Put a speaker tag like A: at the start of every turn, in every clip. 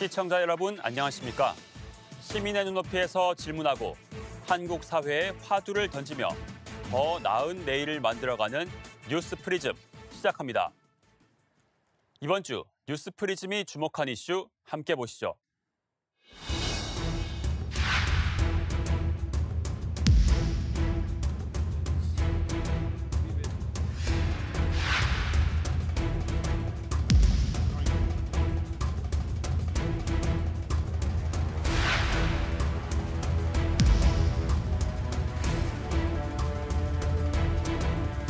A: 시청자 여러분 안녕하십니까? 시민의 눈높이에서 질문하고 한국 사회에 화두를 던지며 더 나은 내일을 만들어가는 뉴스 프리즘 시작합니다. 이번 주 뉴스 프리즘이 주목한 이슈 함께 보시죠.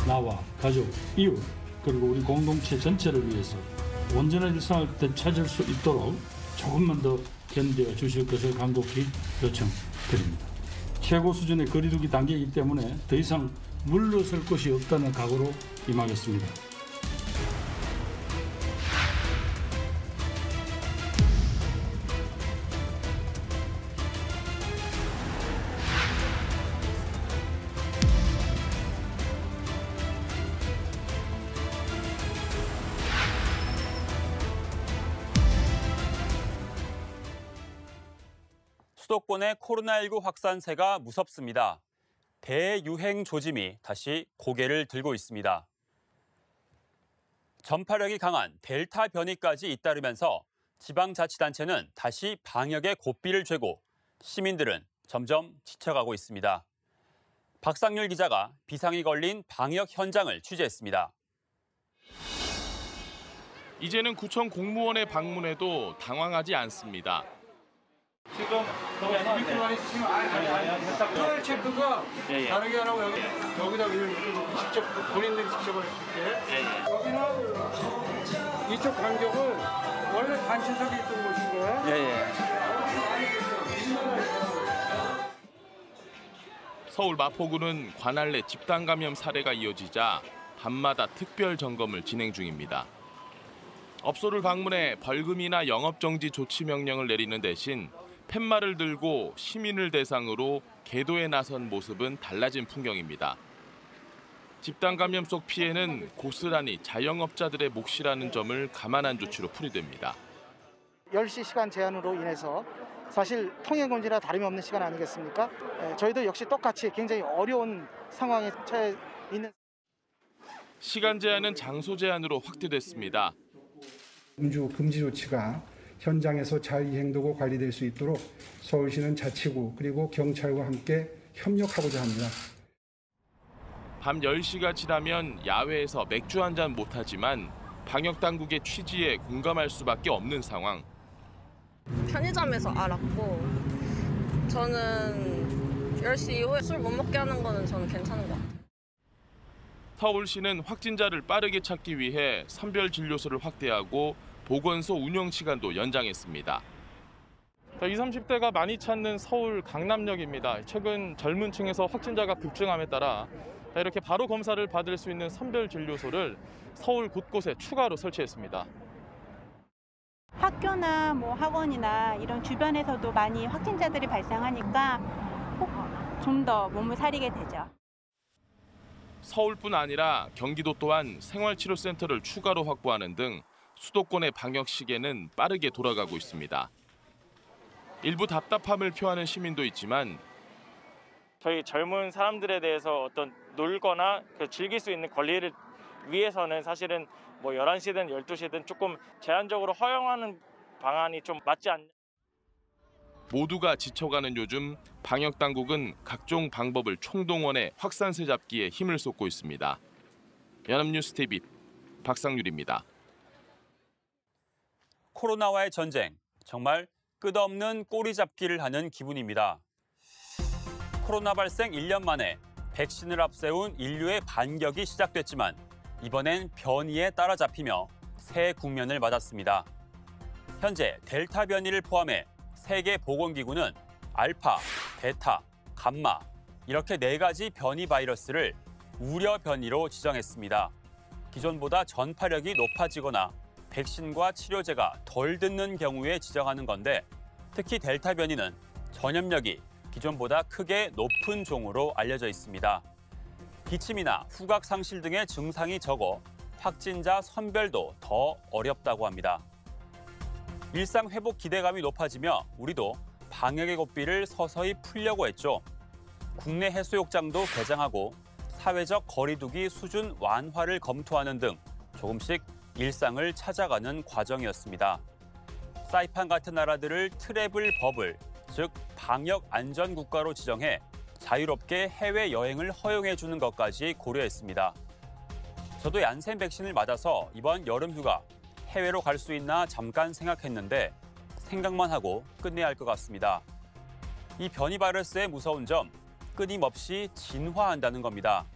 B: 나와 가족, 이웃, 그리고 우리 공동체 전체를 위해서 온전한 일상을 되찾을 수 있도록 조금만 더 견뎌 주실 것을 간곡히 요청드립니다. 최고 수준의 거리두기 단계이기 때문에 더 이상 물러설 것이 없다는 각오로 임하겠습니다.
A: 수도권의 코로나19 확산세가 무섭습니다. 대유행 조짐이 다시 고개를 들고 있습니다. 전파력이 강한 델타 변이까지 잇따르면서 지방자치단체는 다시 방역에 고삐를 죄고 시민들은 점점 지쳐가고 있습니다. 박상률 기자가 비상이 걸린 방역 현장을 취재했습니다.
C: 이제는 구청 공무원의 방문에도 당황하지 않습니다.
D: 지금 밑에만 있으시면 QR 체크가 다르게 하라고 여기다 직접 본인들이 직접 할 수 있게. 여기는 이쪽 간격은 원래 단체석이 있던 곳인 거예요?
C: 서울 마포구는 관할 내 집단 감염 사례가 이어지자 밤마다 특별 점검을 진행 중입니다. 업소를 방문해 벌금이나 영업정지 조치 명령을 내리는 대신 팻말을 들고 시민을 대상으로 계도에 나선 모습은 달라진 풍경입니다. 집단 감염 속 피해는 고스란히 자영업자들의 몫이라는 점을 감안한 조치로 풀이됩니다.
E: 10시 시간 제한으로 인해서 사실 통행금지나 다름이 없는 시간 아니겠습니까? 저희도 역시 똑같이 굉장히 어려운 상황에 처해 있는.
C: 시간 제한은 장소 제한으로 확대됐습니다.
F: 음주 금지 조치가 현장에서 잘 이행되고 관리될 수 있도록 서울시는 자치구 그리고 경찰과 함께 협력하고자 합니다.
C: 밤 10시가 지나면 야외에서 맥주 한 잔 못하지만 방역당국의 취지에 공감할 수밖에 없는 상황.
G: 편의점에서 알았고 저는 10시 이후에 술 못 먹게 하는 거는 저는 괜찮은 것 같아요.
C: 서울시는 확진자를 빠르게 찾기 위해 선별진료소를 확대하고 보건소 운영 시간도 연장했습니다.
H: 20, 30대가 많이 찾는 서울 강남역입니다. 최근 젊은 층에서 확진자가 급증함에 따라 이렇게 바로 검사를 받을 수 있는 선별진료소를 서울 곳곳에 추가로 설치했습니다.
I: 학교나 학원이나 이런 주변에서도 많이 확진자들이 발생하니까 좀 더 몸을 사리게 되죠.
C: 서울뿐 아니라 경기도 또한 생활치료센터를 추가로 확보하는 등 수도권의 방역 시계는 빠르게 돌아가고 있습니다. 일부 답답함을 표하는 시민도 있지만
J: 저희 젊은 사람들에 대해서 어떤 놀거나 즐길 수 있는 권리를 위해서는 사실은 11시든 12시든 조금 제한적으로 허용하는 방안이 좀 맞지 않냐.
C: 모두가 지쳐가는 요즘 방역 당국은 각종 방법을 총동원해 확산세 잡기에 힘을 쏟고 있습니다. 연합뉴스 TV 박상률입니다.
A: 코로나와의 전쟁, 정말 끝없는 꼬리 잡기를 하는 기분입니다. 코로나 발생 1년 만에 백신을 앞세운 인류의 반격이 시작됐지만 이번엔 변이에 따라잡히며 새 국면을 맞았습니다. 현재 델타 변이를 포함해 세계보건기구는 알파, 베타, 감마 이렇게 4가지 변이 바이러스를 우려 변이로 지정했습니다. 기존보다 전파력이 높아지거나 백신과 치료제가 덜 듣는 경우에 지정하는 건데 특히 델타 변이는 전염력이 기존보다 크게 높은 종으로 알려져 있습니다. 기침이나 후각 상실 등의 증상이 적어 확진자 선별도 더 어렵다고 합니다. 일상 회복 기대감이 높아지며 우리도 방역의 고삐를 서서히 풀려고 했죠. 국내 해수욕장도 개장하고 사회적 거리두기 수준 완화를 검토하는 등 조금씩 일상을 찾아가는 과정이었습니다. 사이판 같은 나라들을 트래블 버블, 즉 방역 안전 국가로 지정해 자유롭게 해외 여행을 허용해 주는 것까지 고려했습니다. 저도 얀센 백신을 맞아서 이번 여름 휴가 해외로 갈 수 있나 잠깐 생각했는데 생각만 하고 끝내야 할 것 같습니다. 이 변이 바이러스의 무서운 점, 끊임없이 진화한다는 겁니다.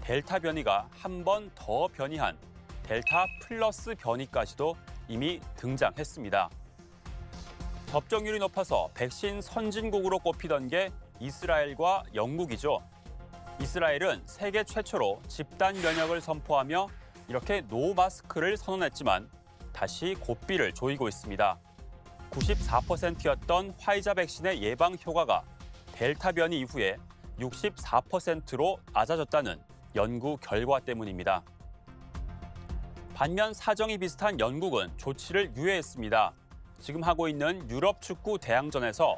A: 델타 변이가 한 번 더 변이한 델타 플러스 변이까지도 이미 등장했습니다. 접종률이 높아서 백신 선진국으로 꼽히던 게 이스라엘과 영국이죠. 이스라엘은 세계 최초로 집단 면역을 선포하며 이렇게 노 마스크를 선언했지만 다시 고삐를 조이고 있습니다. 94%였던 화이자 백신의 예방 효과가 델타 변이 이후에 64%로 낮아졌다는 연구 결과 때문입니다. 반면 사정이 비슷한 영국은 조치를 유예했습니다. 지금 하고 있는 유럽 축구 대항전에서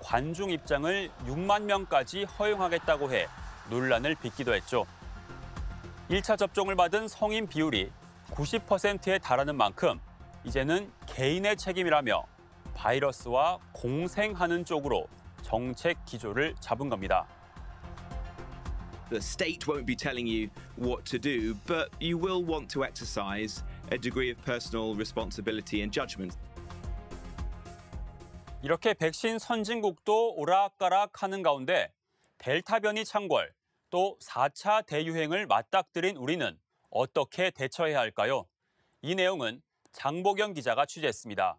A: 관중 입장을 6만 명까지 허용하겠다고 해 논란을 빚기도 했죠. 1차 접종을 받은 성인 비율이 90%에 달하는 만큼 이제는 개인의 책임이라며 바이러스와 공생하는 쪽으로 정책 기조를 잡은 겁니다.
K: The state won't be telling you what to do, but you will want to exercise a degree of personal responsibility and judgment.
A: 이렇게 백신 선진국도 오락가락하는 가운데 델타 변이 창궐, 또 4차 대유행을 맞닥뜨린 우리는 어떻게 대처해야 할까요? 이 내용은 장보경 기자가 취재했습니다.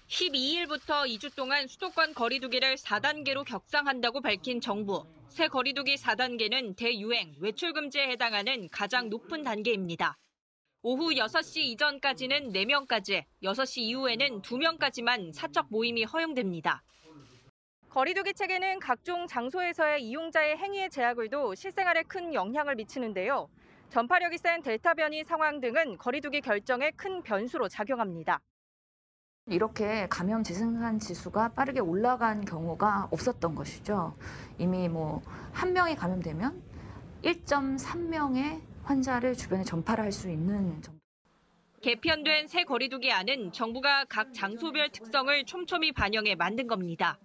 L: 12일부터 2주 동안 수도권 거리두기를 4단계로 격상한다고 밝힌 정부. 새 거리두기 4단계는 대유행, 외출 금지에 해당하는 가장 높은 단계입니다. 오후 6시 이전까지는 4명까지, 6시 이후에는 2명까지만 사적 모임이 허용됩니다. 거리두기 체계는 각종 장소에서의 이용자의 행위의 제약을 둬 실생활에 큰 영향을 미치는데요. 전파력이 센 델타 변이 상황 등은 거리두기 결정에 큰 변수로 작용합니다.
M: 이렇게 감염 재생산 지수가 빠르게 올라간 경우가 없었던 것이죠. 이미 한 명이 감염되면 1.3명의 환자를 주변에 전파를 할 수 있는 정도.
L: 개편된 새 거리두기안은 정부가 각 장소별 특성을 촘촘히 반영해 만든 겁니다.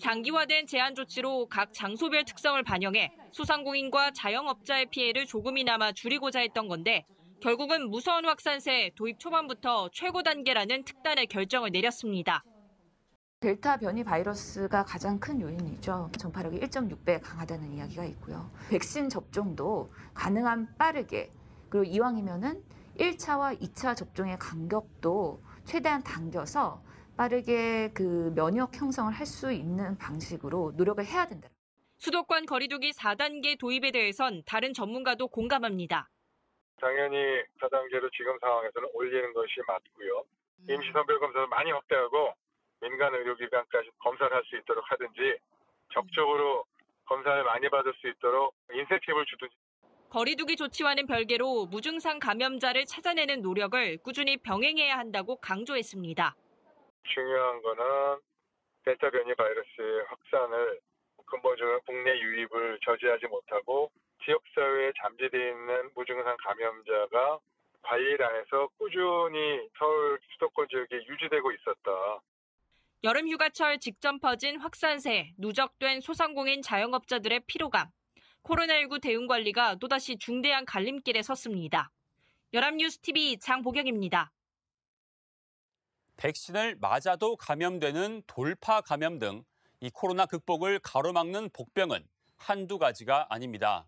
L: 장기화된 제한 조치로 각 장소별 특성을 반영해 소상공인과 자영업자의 피해를 조금이나마 줄이고자 했던 건데 결국은 무서운 확산세 도입 초반부터 최고 단계라는 특단의 결정을 내렸습니다.
M: 델타 변이 바이러스가 가장 큰 요인이죠. 전파력이 1.6배 강하다는 이야기가 있고요. 백신 접종도 가능한 빠르게, 그리고 이왕이면은 1차와 2차 접종의 간격도 최대한 당겨서 빠르게 그 면역 형성을 할 수 있는 방식으로 노력을 해야 된다.
L: 수도권 거리두기 4단계 도입에 대해선 다른 전문가도 공감합니다.
N: 당연히 4단계로 지금 상황에서는 올리는 것이 맞고요. 임시선별검사를 많이 확대하고 민간 의료기관까지 검사를 할 수 있도록 하든지 적극적으로 검사를 많이 받을 수 있도록 인센티브를 주든지.
L: 거리두기 조치와는 별개로 무증상 감염자를 찾아내는 노력을 꾸준히 병행해야 한다고 강조했습니다.
N: 중요한 거는 델타 변이 바이러스의 확산을 근본적으로 국내 유입을 저지하지 못하고 지역사회에 잠재되어 있는 무증상 감염자가 관리를 안에서 꾸준히 서울 수도권 지역에 유지되고 있었다.
L: 여름 휴가철 직전 퍼진 확산세, 누적된 소상공인 자영업자들의 피로감, 코로나19 대응 관리가 또다시 중대한 갈림길에 섰습니다. 연합뉴스TV 장보경입니다.
A: 백신을 맞아도 감염되는 돌파 감염 등 이 코로나 극복을 가로막는 복병은 한두 가지가 아닙니다.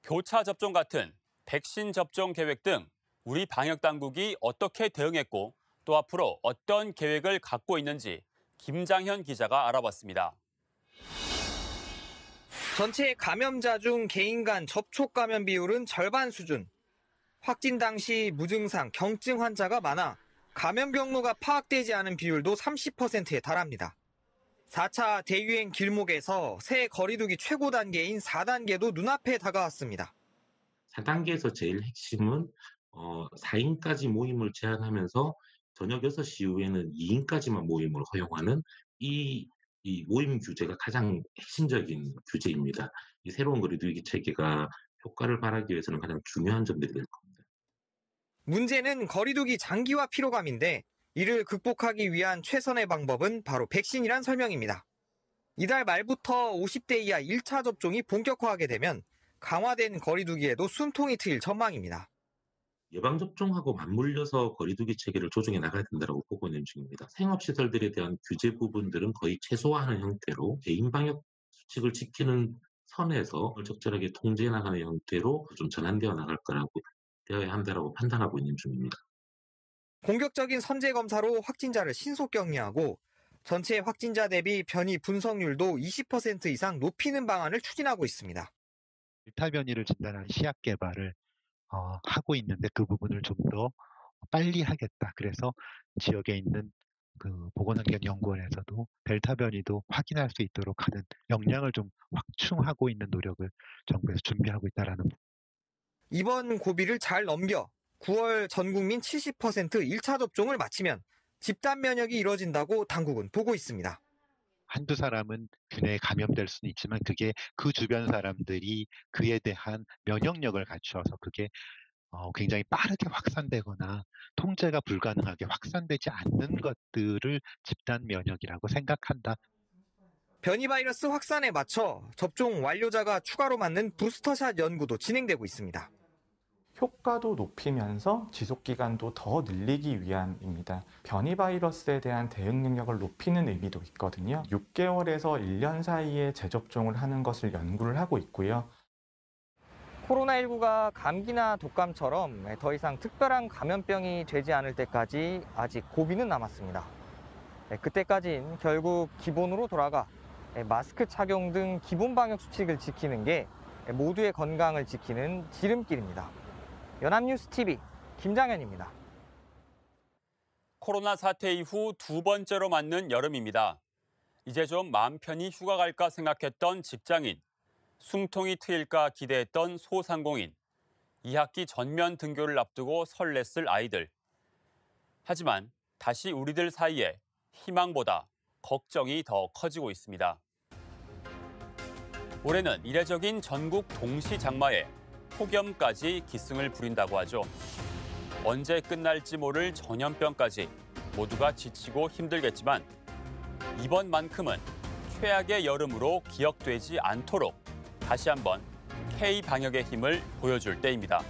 A: 교차 접종 같은 백신 접종 계획 등 우리 방역 당국이 어떻게 대응했고 또 앞으로 어떤 계획을 갖고 있는지 김장현 기자가 알아봤습니다.
O: 전체 감염자 중 개인 간 접촉 감염 비율은 절반 수준. 확진 당시 무증상, 경증 환자가 많아 감염 경로가 파악되지 않은 비율도 30%에 달합니다. 4차 대유행 길목에서 새 거리두기 최고 단계인 4단계도 눈앞에 다가왔습니다.
P: 4단계에서 제일 핵심은 4인까지 모임을 제한하면서 저녁 6시 이후에는 2인까지만 모임을 허용하는 이 모임 규제가 가장 핵심적인 규제입니다. 이 새로운 거리두기 체계가 효과를 발하기 위해서는 가장 중요한 점들이 될 겁니다.
O: 문제는 거리두기 장기화 피로감인데 이를 극복하기 위한 최선의 방법은 바로 백신이란 설명입니다. 이달 말부터 50대 이하 1차 접종이 본격화하게 되면 강화된 거리두기에도 숨통이 트일 전망입니다.
P: 예방접종하고 맞물려서 거리두기 체계를 조정해 나가야 된다고 보고 있는 중입니다. 생업시설들에 대한 규제 부분들은 거의 최소화하는 형태로 개인 방역 수칙을 지키는 선에서 적절하게 통제해 나가는 형태로 좀 전환되어 나갈 거라고 되어야 한다고 판단하고 있는 중입니다.
O: 공격적인 선제 검사로 확진자를 신속 격리하고 전체 확진자 대비 변이 분석률도 20% 이상 높이는 방안을 추진하고 있습니다.
Q: 델타 변이를 진단하는 시약 개발을 하고 있는데 그 부분을 좀 더 빨리 하겠다. 그래서 지역에 있는 그 보건환경연구원에서도 델타 변이도 확인할 수 있도록 하는 역량을 좀 확충하고 있는 노력을 정부에서 준비하고 있다라는.
O: 이번 고비를 잘 넘겨 9월 전 국민 70% 1차 접종을 마치면 집단 면역이 이뤄진다고 당국은 보고 있습니다.
Q: 한두 사람은 균에 감염될 수는 있지만 그게 그 주변 사람들이 그에 대한 면역력을 갖추어서 그게 굉장히 빠르게 확산되거나 통제가 불가능하게 확산되지 않는 것들을 집단 면역이라고 생각한다.
O: 변이 바이러스 확산에 맞춰 접종 완료자가 추가로 맞는 부스터샷 연구도 진행되고 있습니다.
R: 효과도 높이면서 지속기간도 더 늘리기 위함입니다. 변이 바이러스에 대한 대응 능력을 높이는 의미도 있거든요. 6개월에서 1년 사이에 재접종을 하는 것을 연구를 하고 있고요.
O: 코로나19가 감기나 독감처럼 더 이상 특별한 감염병이 되지 않을 때까지 아직 고비는 남았습니다. 그때까진 결국 기본으로 돌아가 마스크 착용 등 기본 방역 수칙을 지키는 게 모두의 건강을 지키는 지름길입니다. 연합뉴스TV 김장현입니다.
A: 코로나 사태 이후 두 번째로 맞는 여름입니다. 이제 좀 마음 편히 휴가 갈까 생각했던 직장인, 숨통이 트일까 기대했던 소상공인, 2학기 전면 등교를 앞두고 설렜을 아이들. 하지만 다시 우리들 사이에 희망보다 걱정이 더 커지고 있습니다. 올해는 이례적인 전국 동시 장마에 폭염까지 기승을 부린다고 하죠. 언제 끝날지 모를 전염병까지 모두가 지치고 힘들겠지만 이번만큼은 최악의 여름으로 기억되지 않도록 다시 한번 K 방역의 힘을 보여줄 때입니다.